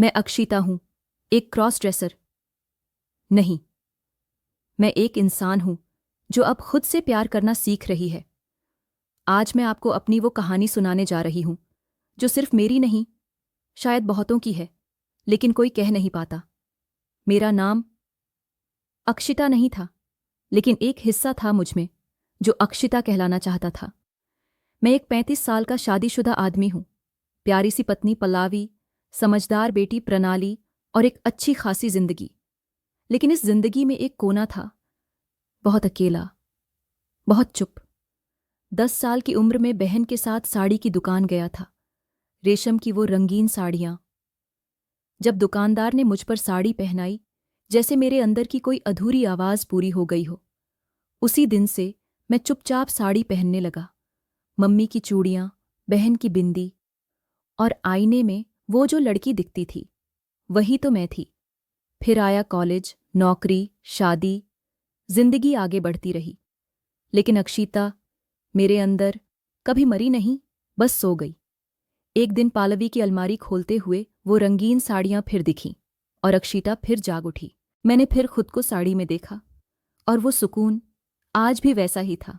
मैं अक्षिता हूं, एक क्रॉस ड्रेसर नहीं। मैं एक इंसान हूं जो अब खुद से प्यार करना सीख रही है। आज मैं आपको अपनी वो कहानी सुनाने जा रही हूं जो सिर्फ मेरी नहीं, शायद बहुतों की है, लेकिन कोई कह नहीं पाता। मेरा नाम अक्षिता नहीं था, लेकिन एक हिस्सा था मुझमें जो अक्षिता कहलाना चाहता था। मैं एक 35 साल का शादीशुदा आदमी हूं, प्यारी सी पत्नी पल्लावी, समझदार बेटी प्रणाली और एक अच्छी खासी जिंदगी। लेकिन इस जिंदगी में एक कोना था, बहुत अकेला, बहुत चुप। 10 साल की उम्र में बहन के साथ साड़ी की दुकान गया था, रेशम की वो रंगीन साड़ियां। जब दुकानदार ने मुझ पर साड़ी पहनाई, जैसे मेरे अंदर की कोई अधूरी आवाज पूरी हो गई हो। उसी दिन से मैं चुपचाप साड़ी पहनने लगा। मम्मी की चूड़ियां, बहन की बिंदी, और आईने में वो जो लड़की दिखती थी, वही तो मैं थी। फिर आया कॉलेज, नौकरी, शादी, जिंदगी आगे बढ़ती रही। लेकिन अक्षिता मेरे अंदर कभी मरी नहीं, बस सो गई। एक दिन पालवी की अलमारी खोलते हुए वो रंगीन साड़ियां फिर दिखीं और अक्षिता फिर जाग उठी। मैंने फिर खुद को साड़ी में देखा और वो सुकून आज भी वैसा ही था,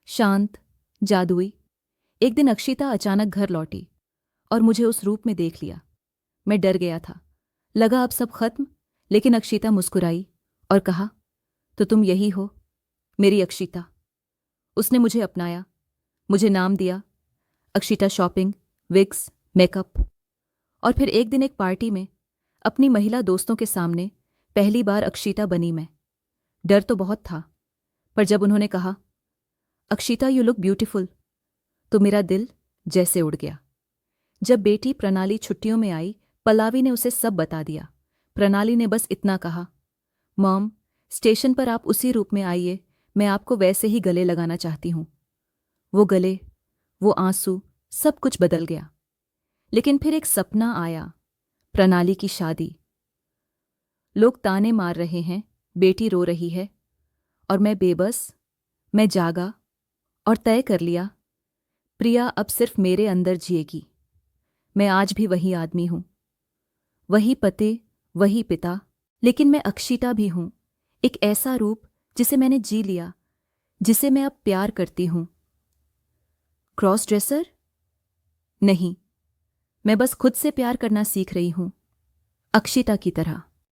शांत, जादुई। एक दिन अक्षिता अचानक घर लौटी और मुझे उस रूप में देख लिया। मैं डर गया था, लगा अब सब खत्म, लेकिन अक्षिता मुस्कुराई और कहा, तो तुम यही हो, मेरी अक्षिता। उसने मुझे अपनाया, मुझे नाम दिया, अक्षिता शॉपिंग, विग्स, मेकअप। और फिर एक दिन एक पार्टी में अपनी महिला दोस्तों के सामने पहली बार अक्षिता बनी मैं। डर तो बहुत था, पर जब उन्होंने कहा, अक्षिता यू लुक ब्यूटीफुल, तो मेरा दिल जैसे उड़ गया। जब बेटी प्रणाली छुट्टियों में आई, पल्लावी ने उसे सब बता दिया। प्रणाली ने बस इतना कहा, मॉम, स्टेशन पर आप उसी रूप में आइए, मैं आपको वैसे ही गले लगाना चाहती हूं। वो गले, वो आंसू, सब कुछ बदल गया। लेकिन फिर एक सपना आया, प्रणाली की शादी। लोग ताने मार रहे हैं, बेटी रो रही है, और मैं बेबस, मैं जागा और तय कर लिया, प्रिया अब सिर्फ मेरे अंदर जिएगी। मैं आज भी वही आदमी हूं, वही पति, वही पिता, लेकिन मैं अक्षिता भी हूं, एक ऐसा रूप जिसे मैंने जी लिया, जिसे मैं अब प्यार करती हूं। क्रॉस ड्रेसर नहीं, मैं बस खुद से प्यार करना सीख रही हूं, अक्षिता की तरह।